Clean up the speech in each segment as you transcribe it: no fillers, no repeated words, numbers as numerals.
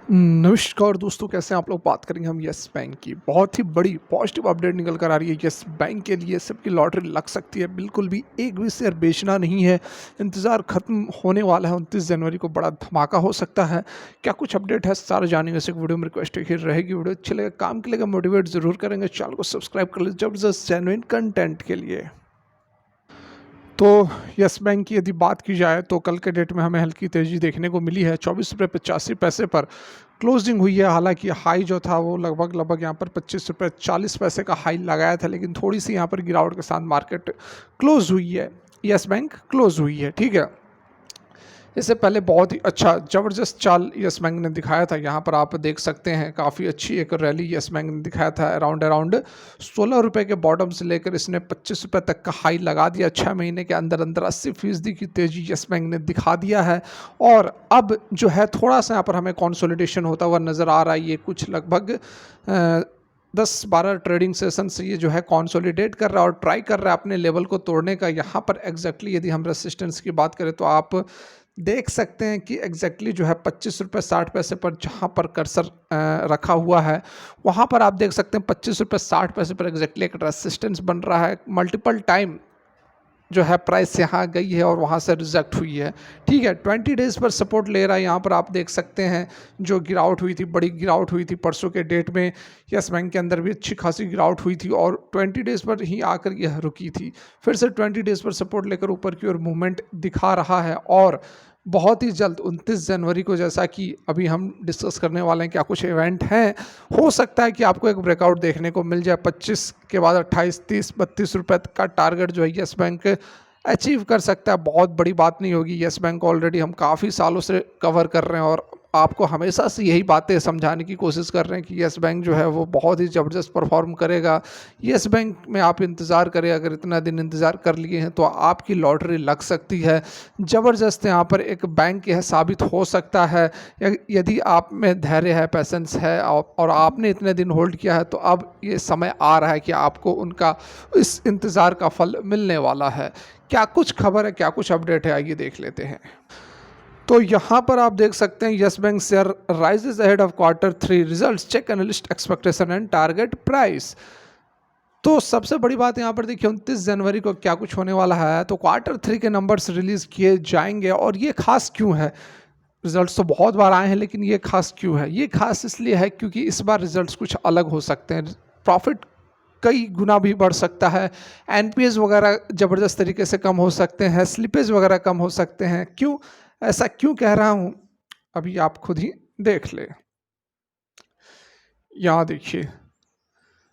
नमस्कार दोस्तों, कैसे हैं आप लोग। बात करेंगे हम यस बैंक की। बहुत ही बड़ी पॉजिटिव अपडेट निकल कर आ रही है यस बैंक के लिए। सबकी लॉटरी लग सकती है। बिल्कुल भी एक भी शेयर बेचना नहीं है। इंतज़ार खत्म होने वाला है। 29 जनवरी को बड़ा धमाका हो सकता है। क्या कुछ अपडेट है, सारा जानेंगे इस एक वीडियो में। रिक्वेस्ट ही रहेगी, वीडियो अच्छी लगे, काम के लिए मोटिवेट जरूर करेंगे। चैनल को सब्सक्राइब कर लीजिए जबरदस्त जेन्युइन कंटेंट के लिए। तो यस बैंक की यदि बात की जाए तो कल के डेट में हमें हल्की तेज़ी देखने को मिली है। 24 रुपये 85 पैसे पर क्लोजिंग हुई है। हालांकि हाई जो था वो लगभग यहाँ पर 25 रुपये 40 पैसे का हाई लगाया था, लेकिन थोड़ी सी यहाँ पर गिरावट के साथ मार्केट क्लोज हुई है। यस बैंक क्लोज हुई है, ठीक है। इससे पहले बहुत ही अच्छा ज़बरदस्त चाल यस बैंक ने दिखाया था। यहाँ पर आप देख सकते हैं काफ़ी अच्छी एक रैली यस बैंक ने दिखाया था। अराउंड अराउंड 16 रुपये के बॉटम से लेकर इसने 25 रुपये तक का हाई लगा दिया। 6 महीने के अंदर अंदर 80% की तेज़ी यस बैंक ने दिखा दिया है। और अब जो है थोड़ा सा यहाँ पर हमें कंसोलिडेशन होता हुआ नज़र आ रहा है। ये कुछ लगभग 10-12 ट्रेडिंग सेशन से ये जो है कंसोलिडेट कर रहा है और ट्राई कर रहा है अपने लेवल को तोड़ने का। यहाँ पर एग्जैक्टली यदि हम रेसिस्टेंस की बात करें तो आप देख सकते हैं कि एग्जैक्टली जो है 25 रुपये 60 पैसे पर जहाँ पर कर्सर रखा हुआ है, वहाँ पर आप देख सकते हैं 25 रुपये 60 पैसे पर एग्जैक्टली एक रेसिस्टेंस बन रहा है। मल्टीपल टाइम जो है प्राइस यहाँ गई है और वहाँ से रिजेक्ट हुई है, ठीक है। 20 डेज़ पर सपोर्ट ले रहा है। यहाँ पर आप देख सकते हैं जो गिरावट हुई थी, बड़ी गिरावट हुई थी परसों के डेट में। यस बैंक के अंदर भी अच्छी खासी गिरावट हुई थी और 20 डेज़ पर ही आकर यह रुकी थी। फिर से 20 डेज़ पर सपोर्ट लेकर ऊपर की ओर मूवमेंट दिखा रहा है। और बहुत ही जल्द 29 जनवरी को, जैसा कि अभी हम डिस्कस करने वाले हैं, क्या कुछ इवेंट हैं, हो सकता है कि आपको एक ब्रेकआउट देखने को मिल जाए। 25 के बाद 28 30 32 रुपये का टारगेट जो है यस बैंक अचीव कर सकता है। बहुत बड़ी बात नहीं होगी। यस बैंक ऑलरेडी हम काफ़ी सालों से कवर कर रहे हैं और आपको हमेशा से यही बातें समझाने की कोशिश कर रहे हैं कि यस बैंक जो है वो बहुत ही ज़बरदस्त परफॉर्म करेगा। यस बैंक में आप इंतज़ार करें। अगर इतना दिन इंतज़ार कर लिए हैं तो आपकी लॉटरी लग सकती है। ज़बरदस्त यहाँ पर एक बैंक यह साबित हो सकता है यदि आप में धैर्य है, पैसेंस है और आपने इतने दिन होल्ड किया है, तो अब ये समय आ रहा है कि आपको उनका इस इंतज़ार का फल मिलने वाला है। क्या कुछ खबर है, क्या कुछ अपडेट है, आइए देख लेते हैं। तो यहाँ पर आप देख सकते हैं Yes Bank share rises ahead of Q3 results, check analyst expectation and target price. तो सबसे बड़ी बात यहाँ पर देखिए 29 जनवरी को क्या कुछ होने वाला है। तो Q3 के नंबर्स रिलीज किए जाएंगे और ये खास क्यों है। रिजल्ट्स तो बहुत बार आए हैं, लेकिन ये खास क्यों है। ये खास इसलिए है क्योंकि इस बार रिजल्ट्स कुछ अलग हो सकते हैं। प्रॉफिट कई गुना भी बढ़ सकता है। एनपीएस वगैरह ज़बरदस्त तरीके से कम हो सकते हैं। स्लिपेज वगैरह कम हो सकते हैं। क्यों ऐसा क्यों कह रहा हूँ, अभी आप खुद ही देख ले। यहाँ देखिए,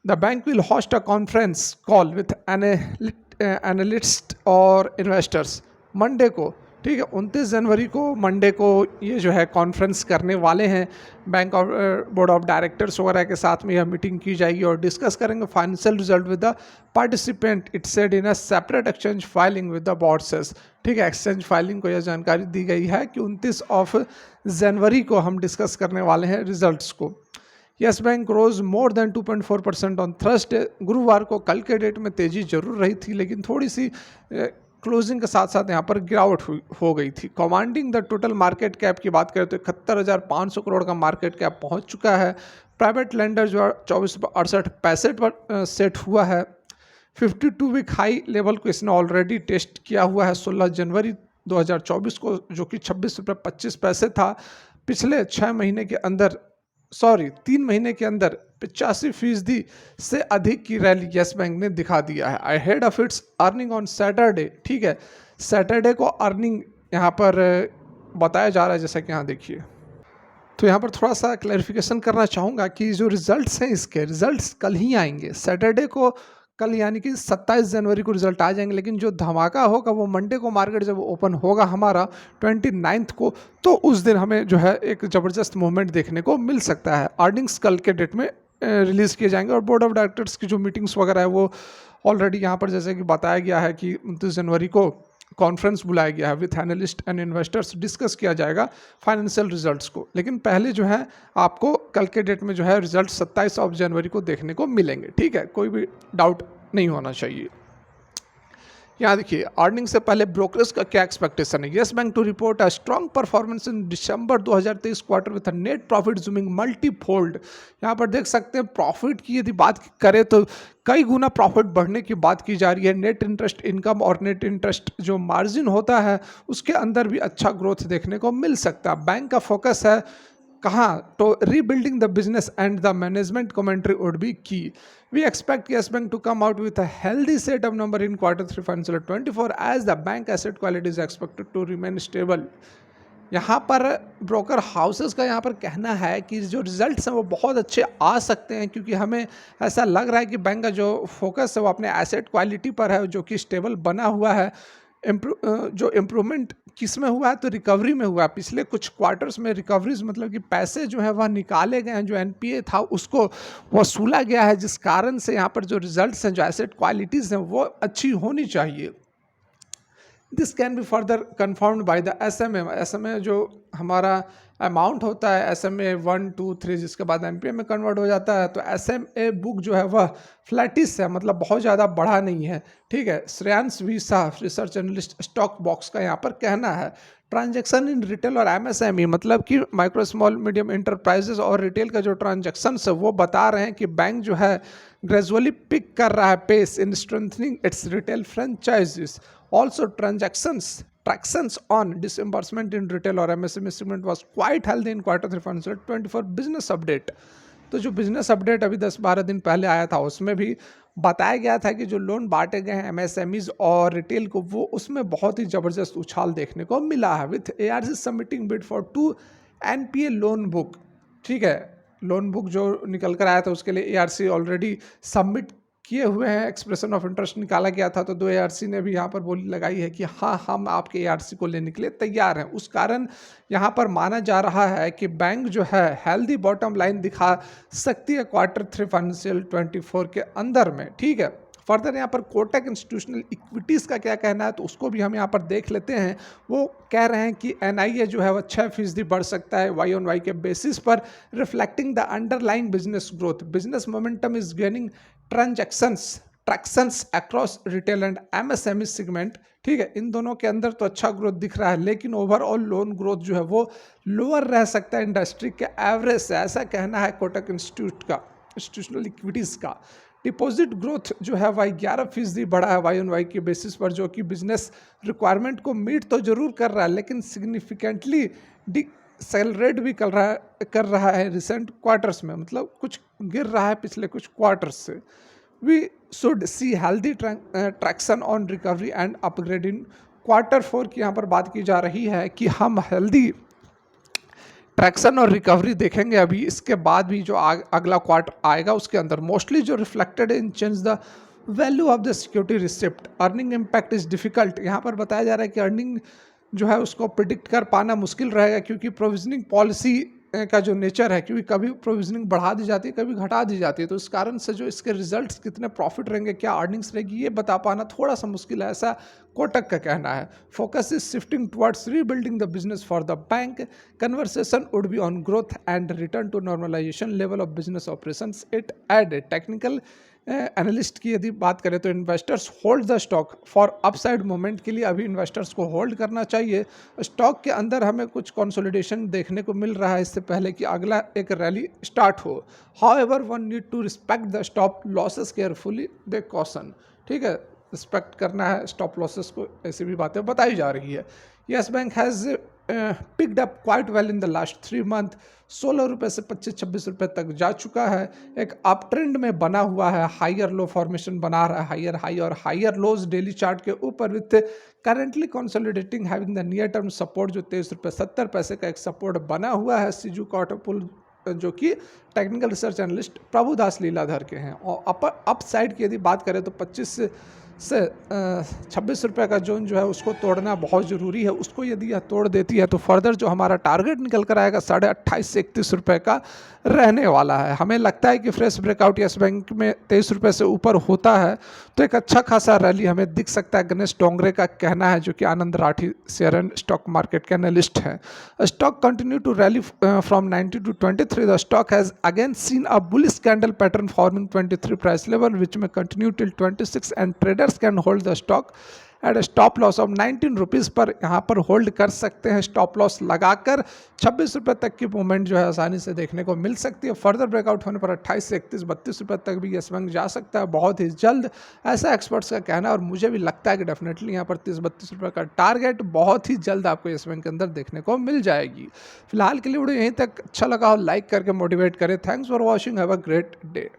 the bank will host a conference call with analyst और इन्वेस्टर्स मंडे को, ठीक है। 29 जनवरी को मंडे को ये जो है कॉन्फ्रेंस करने वाले हैं। Bank of board of directors वगैरह के साथ में यह मीटिंग की जाएगी और डिस्कस करेंगे financial result with the participant. It said in a separate exchange filing with the bourses, ठीक है। एक्सचेंज फाइलिंग को यह जानकारी दी गई है कि 29 जनवरी को हम डिस्कस करने वाले हैं रिजल्ट्स को। Yes Bank rose more than 2.4% on Thursday. गुरुवार को कल के डेट में तेजी जरूर रही थी, लेकिन थोड़ी सी क्लोजिंग के साथ साथ यहाँ पर गिरावट हो गई थी। Commanding the total market cap की बात करें तो 71,500 करोड़ का मार्केट कैप पहुँच चुका है। प्राइवेट लेंडर जो है 24.68 पर सेट हुआ है। 52 वीक हाई लेवल को इसने ऑलरेडी टेस्ट किया हुआ है 16 जनवरी 2024 को, जो कि 26 रुपये 25 पैसे था। पिछले 6 महीने के अंदर 3 महीने के अंदर 85% से अधिक की रैली यस बैंक ने दिखा दिया है। Ahead of its earning on Saturday, ठीक है। सैटरडे को अर्निंग यहाँ पर बताया जा रहा है, जैसा कि यहाँ देखिए। तो यहाँ पर थोड़ा सा क्लैरिफिकेशन करना चाहूँगा कि जो रिजल्ट्स हैं, इसके रिजल्ट्स कल ही आएंगे। सैटरडे को, कल यानी कि 27 जनवरी को रिजल्ट आ जाएंगे, लेकिन जो धमाका होगा वो मंडे को मार्केट जब ओपन होगा हमारा 29 को, तो उस दिन हमें जो है एक ज़बरदस्त मूवमेंट देखने को मिल सकता है। अर्निंग्स कल के डेट में रिलीज़ किए जाएंगे और बोर्ड ऑफ डायरेक्टर्स की जो मीटिंग्स वगैरह है वो ऑलरेडी यहाँ पर जैसे कि बताया गया है कि 29 जनवरी को कॉन्फ्रेंस बुलाया गया है with analyst and investors. Discuss किया जाएगा फाइनेंशियल रिजल्ट्स को, लेकिन पहले जो है आपको कल के डेट में जो है रिजल्ट 27 जनवरी को देखने को मिलेंगे, ठीक है। कोई भी डाउट नहीं होना चाहिए। यहाँ देखिए अर्निंग से पहले ब्रोकरेज का क्या एक्सपेक्टेशन है। Yes Bank to report a strong performance in December 2023 quarter with net profit zooming multifold. यहाँ पर देख सकते हैं प्रॉफिट की यदि बात करें तो कई गुना प्रॉफिट बढ़ने की बात की जा रही है। नेट इंटरेस्ट इनकम और नेट इंटरेस्ट जो मार्जिन होता है उसके अंदर भी अच्छा ग्रोथ देखने को मिल सकता है। बैंक का फोकस है कहाँ तो rebuilding the business and the management commentary would be key. We expect Yes Bank to come out with a healthy set of number in quarter 3 financial year 24 as the bank asset quality is expected to remain stable. यहाँ पर broker houses का यहाँ पर कहना है कि जो results हैं वो बहुत अच्छे आ सकते हैं, क्योंकि हमें ऐसा लग रहा है कि बैंक का जो फोकस है वो अपने एसेट क्वालिटी पर है जो कि स्टेबल बना हुआ है। जो इम्प्रूवमेंट किस में हुआ है तो रिकवरी में हुआ है। पिछले कुछ क्वार्टर्स में रिकवरीज मतलब कि पैसे जो है वह निकाले गए हैं, जो एनपीए था उसको वसूला गया है, जिस कारण से यहाँ पर जो रिजल्ट्स हैं जो एसेट क्वालिटीज़ हैं वो अच्छी होनी चाहिए। This can be further confirmed by the SMA जो हमारा अमाउंट होता है एसएमए 1, 2, 3 जिसके बाद एनपीए में कन्वर्ट हो जाता है। तो एसएमए बुक जो है वह फ्लैटिस है, मतलब बहुत ज़्यादा बढ़ा नहीं है। ठीक है, Shreyansh V Shah research analyst stock box का यहाँ पर कहना है। ट्रांजैक्शन इन रिटेल और एमएसएमई मतलब कि माइक्रो स्मॉल मीडियम इंटरप्राइजेस और रिटेल का जो ट्रांजैक्शन है वो बता रहे हैं कि बैंक जो है ग्रेजुअली पिक कर रहा है pace in strengthening its retail franchises. Also tractions on disbursement in retail और MSME segment was quite healthy in quarter 3 financial 24 business update। तो जो बिजनेस अपडेट अभी 10-12 दिन पहले आया था उसमें भी बताया गया था कि जो लोन बांटे गए हैं एमएसएमईज और रिटेल को वो उसमें बहुत ही ज़बरदस्त उछाल देखने को मिला है। With ARC submitting bid for 2 NPA loan book. ठीक है, लोन बुक जो निकल कर आया था उसके लिए एआरसी ऑलरेडी सबमिट किए हुए हैं, एक्सप्रेशन ऑफ इंटरेस्ट निकाला गया था। तो 2 एआरसी ने भी यहाँ पर बोली लगाई है कि हाँ हम आपके एआरसी को लेने के लिए तैयार हैं। उस कारण यहाँ पर माना जा रहा है कि बैंक जो है हेल्दी बॉटम लाइन दिखा सकती है क्वार्टर 3 फाइनेंशियल 24 के अंदर में। ठीक है, फर्दर यहाँ पर कोटक इंस्टीट्यूशनल इक्विटीज़ का क्या कहना है तो उसको भी हम यहाँ पर देख लेते हैं। वो कह रहे हैं कि एनआईए जो है वह 6% बढ़ सकता है वाई ऑन वाई के बेसिस पर, reflecting the underlying business growth. Business momentum is gaining tractions across retail and MSME segment. ठीक है, इन दोनों के अंदर तो अच्छा ग्रोथ दिख रहा है, लेकिन ओवरऑल लोन ग्रोथ जो है वो लोअर रह सकता है इंडस्ट्री के एवरेज से, ऐसा कहना है कोटक इंस्टीट्यूशनल इक्विटीज़ का। डिपॉजिट ग्रोथ जो है वह 11% बढ़ा है वाई ऑन वाई के बेसिस पर, जो कि बिजनेस रिक्वायरमेंट को मीट तो जरूर कर रहा है लेकिन सिग्निफिकेंटली डिसेलरेट भी कर रहा है रिसेंट क्वार्टर्स में, मतलब कुछ गिर रहा है पिछले कुछ क्वार्टर्स से। We should see healthy traction on recovery and upgrade in quarter 4 की यहाँ पर बात की जा रही है कि हम हेल्दी ट्रैक्शन और रिकवरी देखेंगे अभी। इसके बाद भी जो अगला क्वार्टर आएगा उसके अंदर मोस्टली जो reflected in change the value of the security receipt. Earning impact is difficult. यहाँ पर बताया जा रहा है कि अर्निंग जो है उसको प्रिडिक्ट कर पाना मुश्किल रहेगा, क्योंकि प्रोविजनिंग पॉलिसी का जो नेचर है, क्योंकि कभी प्रोविजनिंग बढ़ा दी जाती है कभी घटा दी जाती है, तो इस कारण से जो इसके रिजल्ट्स कितने प्रॉफिट रहेंगे, क्या अर्निंग्स रहेगी, ये बता पाना थोड़ा सा मुश्किल है, ऐसा कोटक का कहना है। Focus is shifting towards rebuilding the business for the bank. Conversation would be on growth and return to normalisation level of business operations. It add technical analyst की यदि बात करें तो investors hold the stock for upside moment के लिए अभी investors को hold करना चाहिए। स्टॉक के अंदर हमें कुछ कंसोलिडेशन देखने को मिल रहा है इससे पहले कि अगला एक रैली स्टार्ट हो। However one need to respect the stop losses carefully, they caution. ठीक है, रिस्पेक्ट करना है स्टॉप लॉसेस को, ऐसी भी बातें बताई जा रही है। Yes bank has picked up quite well in the last 3 month. 16 रुपये से 25-26 रुपये तक जा चुका है, एक अप ट्रेंड में बना हुआ है, हाइयर लो फॉर्मेशन बना रहा है, हाइयर हाई और हाइयर लोज डेली चार्ट के ऊपर, with currently consolidating having the near term support जो 23 रुपये 70 पैसे का एक सपोर्ट बना हुआ है। सीजू कॉटरपुल जो कि technical research analyst Prabhudas Lilladher के हैं। और अप साइड की यदि बात करें तो 25 से 26 रुपये का जोन जो है उसको तोड़ना बहुत ज़रूरी है। उसको यदि यह तोड़ देती है तो फर्दर जो हमारा टारगेट निकल कर आएगा 28.5 से 31 रुपये का रहने वाला है। हमें लगता है कि फ्रेश ब्रेकआउट यस बैंक में 23 रुपये से ऊपर होता है तो एक अच्छा खासा रैली हमें दिख सकता है। गणेश डोंगरे का कहना है, जो कि Anand Rathi share and stock market के एनालिस्ट हैं। Stock continue to rally from 90 to 23। The stock has again seen a bullish candle pattern forming 23 price level which may continue till 26 and traders can hold the stock at stop loss of 19 rupees पर यहाँ पर hold कर सकते हैं। Stop loss लगाकर 26 रुपये तक की मूवमेंट जो है आसानी से देखने को मिल सकती है। फर्दर ब्रेकआउट होने पर 28 से 31 32 रुपये तक भी यस बैंक जा सकता है बहुत ही जल्द, ऐसा एक्सपर्ट्स का कहना है। और मुझे भी लगता है कि डेफिनेटली यहाँ पर 30-32 रुपये का टारगेट बहुत ही जल्द आपको यस बैंक के अंदर देखने को मिल जाएगी। फिलहाल के लिए वीडियो यहीं तक, अच्छा लगा हो लाइक करके मोटिवेट करें। Thanks for watching, have a great day.